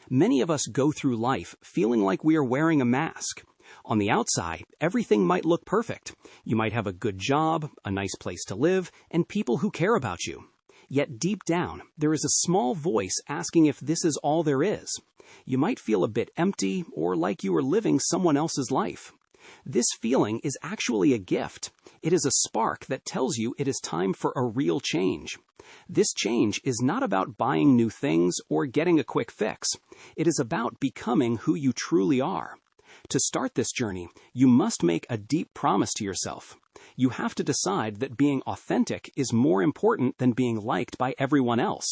Many of us go through life feeling like we are wearing a mask. On the outside, everything might look perfect. You might have a good job, a nice place to live, and people who care about you. Yet deep down, there is a small voice asking if this is all there is. You might feel a bit empty or like you are living someone else's life. This feeling is actually a gift. It is a spark that tells you it is time for a real change. This change is not about buying new things or getting a quick fix. It is about becoming who you truly are. To start this journey, you must make a deep promise to yourself. You have to decide that being authentic is more important than being liked by everyone else.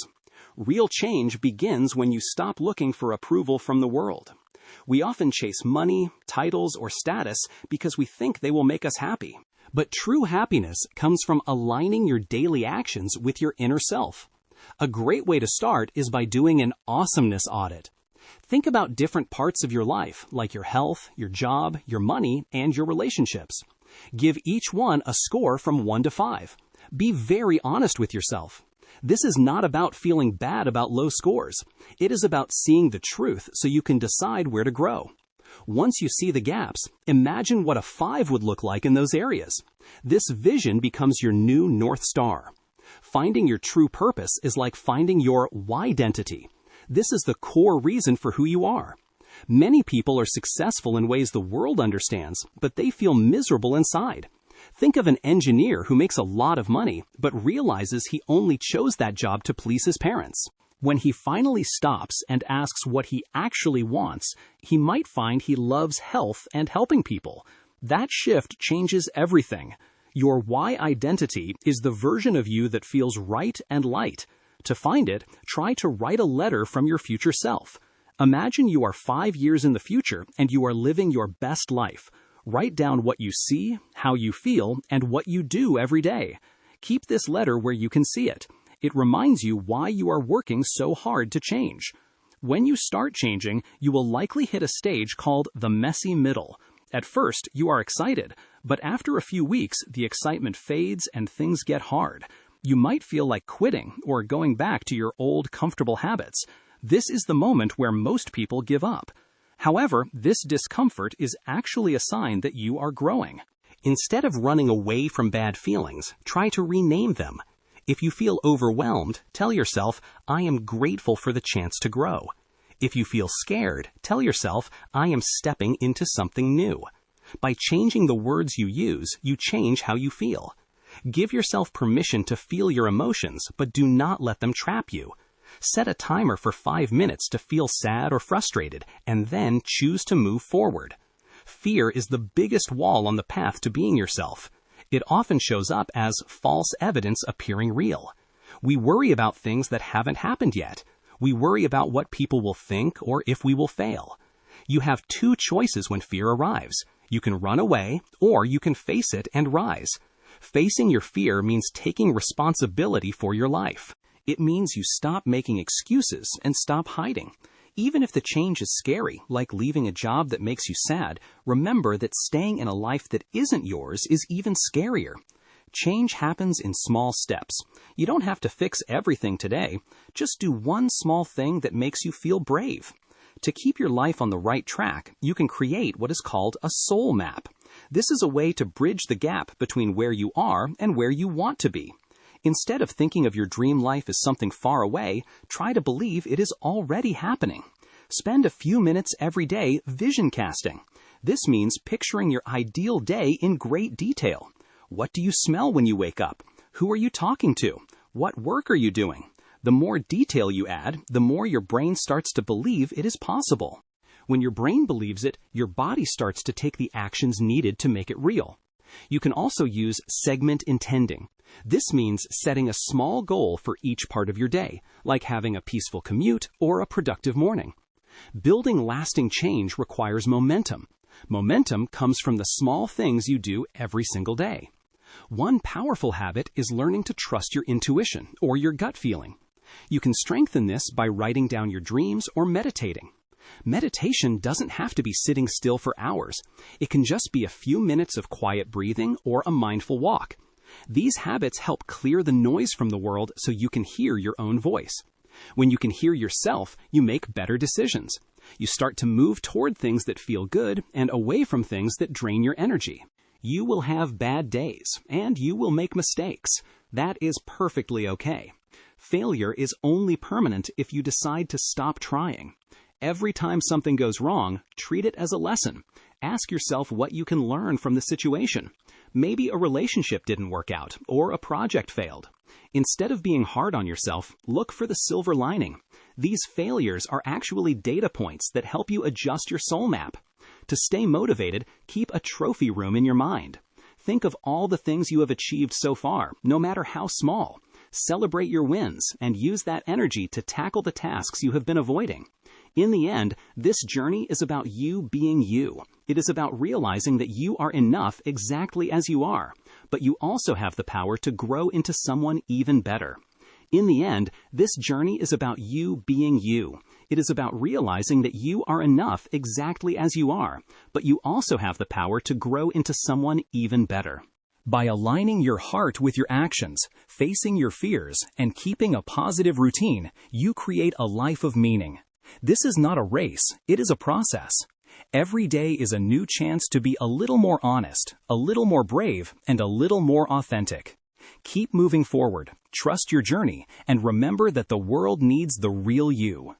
Real change begins when you stop looking for approval from the world. We often chase money, titles, or status because we think they will make us happy. But true happiness comes from aligning your daily actions with your inner self. A great way to start is by doing an awesomeness audit. Think about different parts of your life, like your health, your job, your money, and your relationships. Give each one a score from 1 to 5. Be very honest with yourself. This is not about feeling bad about low scores. It is about seeing the truth so you can decide where to grow. Once you see the gaps, imagine what a 5 would look like in those areas. This vision becomes your new North Star. Finding your true purpose is like finding your why-identity. This is the core reason for who you are. Many people are successful in ways the world understands, but they feel miserable inside. Think of an engineer who makes a lot of money, but realizes he only chose that job to please his parents. When he finally stops and asks what he actually wants, he might find he loves health and helping people. That shift changes everything. Your why identity is the version of you that feels right and light. To find it, try to write a letter from your future self. Imagine you are 5 years in the future and you are living your best life. Write down what you see, how you feel, and what you do every day. Keep this letter where you can see it. It reminds you why you are working so hard to change. When you start changing, you will likely hit a stage called the messy middle. At first, you are excited, but after a few weeks, the excitement fades and things get hard. You might feel like quitting or going back to your old comfortable habits. This is the moment where most people give up. However, this discomfort is actually a sign that you are growing. Instead of running away from bad feelings, try to rename them. If you feel overwhelmed, tell yourself, I am grateful for the chance to grow. If you feel scared, tell yourself, I am stepping into something new. By changing the words you use, you change how you feel. Give yourself permission to feel your emotions, but do not let them trap you. Set a timer for 5 minutes to feel sad or frustrated, and then choose to move forward. Fear is the biggest wall on the path to being yourself. It often shows up as false evidence appearing real. We worry about things that haven't happened yet. We worry about what people will think or if we will fail. You have 2 choices when fear arrives. You can run away, or you can face it and rise. Facing your fear means taking responsibility for your life. It means you stop making excuses and stop hiding. Even if the change is scary, like leaving a job that makes you sad, remember that staying in a life that isn't yours is even scarier. Change happens in small steps. You don't have to fix everything today. Just do one small thing that makes you feel brave. To keep your life on the right track, you can create what is called a soul map. This is a way to bridge the gap between where you are and where you want to be. Instead of thinking of your dream life as something far away, try to believe it is already happening. Spend a few minutes every day vision casting. This means picturing your ideal day in great detail. What do you smell when you wake up? Who are you talking to? What work are you doing? The more detail you add, the more your brain starts to believe it is possible. When your brain believes it, your body starts to take the actions needed to make it real. You can also use segment intending. This means setting a small goal for each part of your day, like having a peaceful commute or a productive morning. Building lasting change requires momentum. Momentum comes from the small things you do every single day. One powerful habit is learning to trust your intuition or your gut feeling. You can strengthen this by writing down your dreams or meditating. Meditation doesn't have to be sitting still for hours. It can just be a few minutes of quiet breathing or a mindful walk. These habits help clear the noise from the world so you can hear your own voice. When you can hear yourself, you make better decisions. You start to move toward things that feel good and away from things that drain your energy. You will have bad days, and you will make mistakes. That is perfectly okay. Failure is only permanent if you decide to stop trying. Every time something goes wrong, treat it as a lesson. Ask yourself what you can learn from the situation. Maybe a relationship didn't work out, or a project failed. Instead of being hard on yourself, look for the silver lining. These failures are actually data points that help you adjust your soul map. To stay motivated, keep a trophy room in your mind. Think of all the things you have achieved so far, no matter how small. Celebrate your wins and use that energy to tackle the tasks you have been avoiding. In the end, this journey is about you being you. It is about realizing that you are enough exactly as you are, but you also have the power to grow into someone even better. In the end, this journey is about you being you. It is about realizing that you are enough exactly as you are, but you also have the power to grow into someone even better. By aligning your heart with your actions, facing your fears, and keeping a positive routine, you create a life of meaning. This is not a race, it is a process. Every day is a new chance to be a little more honest, a little more brave, and a little more authentic. Keep moving forward, trust your journey, and remember that the world needs the real you.